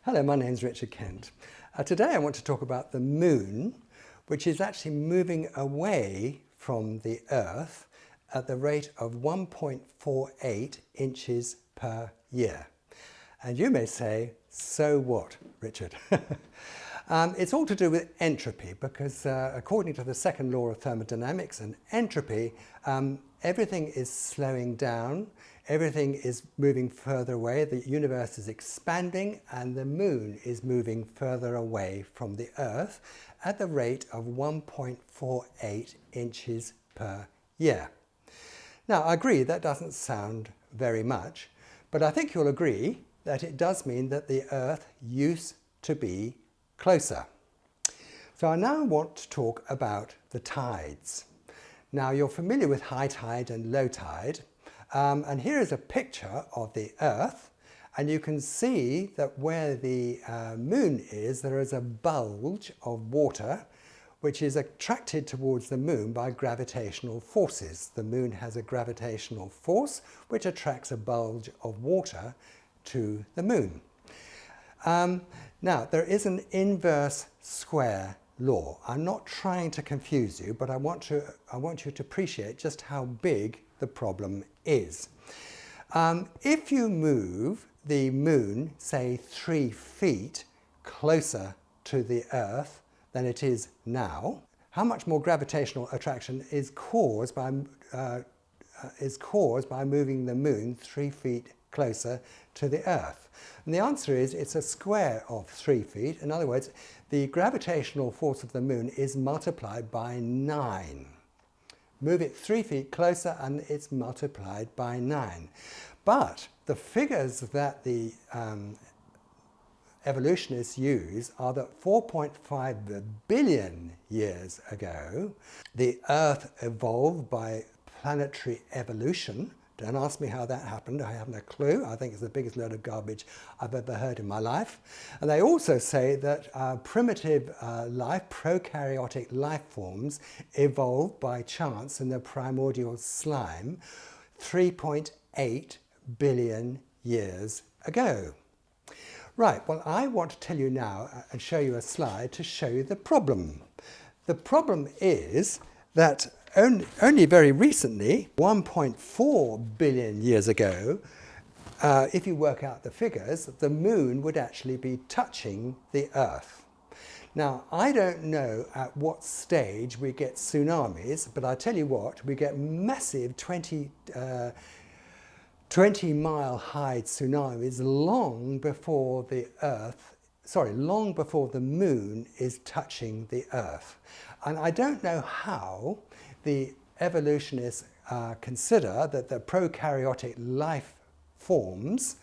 Hello, my name's Richard Kent. Today I want to talk about the moon, which is actually moving away from the Earth at the rate of 1.48 inches per year. And you may say, so what, Richard? It's all to do with entropy, because according to the second law of thermodynamics and entropy, everything is slowing down, everything is moving further away, the universe is expanding, and the moon is moving further away from the Earth at the rate of 1.48 inches per year. Now, I agree that doesn't sound very much, but I think you'll agree that it does mean that the Earth used to be closer. So I now want to talk about the tides. Now, you're familiar with high tide and low tide, and here is a picture of the Earth, and you can see that where the moon is, there is a bulge of water which is attracted towards the moon by gravitational forces. The moon has a gravitational force which attracts a bulge of water to the moon. Now, there is an inverse square law. I'm not trying to confuse you, but I want you to appreciate just how big the problem is. If you move the moon, say 3 feet closer to the Earth than it is now, how much more gravitational attraction is caused by moving the moon 3 feet closer to the Earth? And the answer is it's a square of 3 feet. In other words, the gravitational force of the moon is multiplied by 9. Move it 3 feet closer and it's multiplied by 9. But the figures that the evolutionists use are that 4.5 billion years ago, the Earth evolved by planetary evolution. Don't ask me how that happened, I haven't a clue. I think it's the biggest load of garbage I've ever heard in my life. And they also say that primitive life, prokaryotic life forms, evolved by chance in the primordial slime 3.8 billion years ago. Right, well, I want to tell you now and show you a slide to show you the problem. The problem is that only very recently, 1.4 billion years ago, if you work out the figures, the moon would actually be touching the Earth. Now, I don't know at what stage we get tsunamis, but I tell you what, we get massive 20-mile high tsunamis long before long before the moon is touching the Earth. And I don't know how the evolutionists consider that the prokaryotic life forms,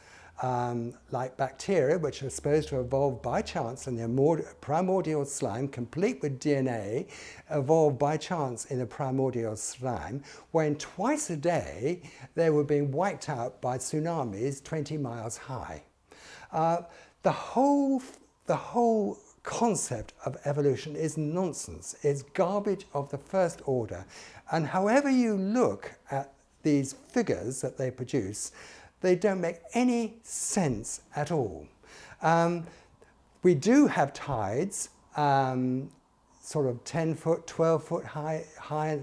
like bacteria, which are supposed to evolve by chance in the primordial slime, complete with DNA, evolved by chance in the primordial slime, when twice a day they were being wiped out by tsunamis 20 miles high. The whole concept of evolution is nonsense. It's garbage of the first order. And however you look at these figures that they produce, they don't make any sense at all. We do have tides, sort of 10 foot, 12 foot high,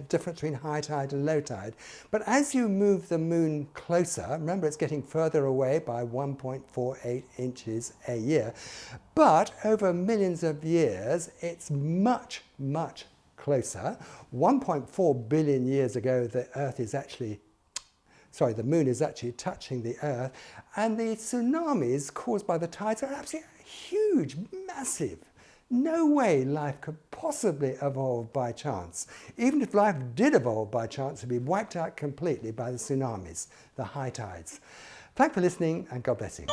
difference between high tide and low tide. But as you move the moon closer, remember it's getting further away by 1.48 inches a year, but over millions of years, it's much, much closer. 1.4 billion years ago, the moon is actually touching the Earth, and the tsunamis caused by the tides are absolutely huge, massive. No way life could possibly evolve by chance. Even if life did evolve by chance, it would be wiped out completely by the tsunamis, the high tides. Thanks for listening, and God bless you.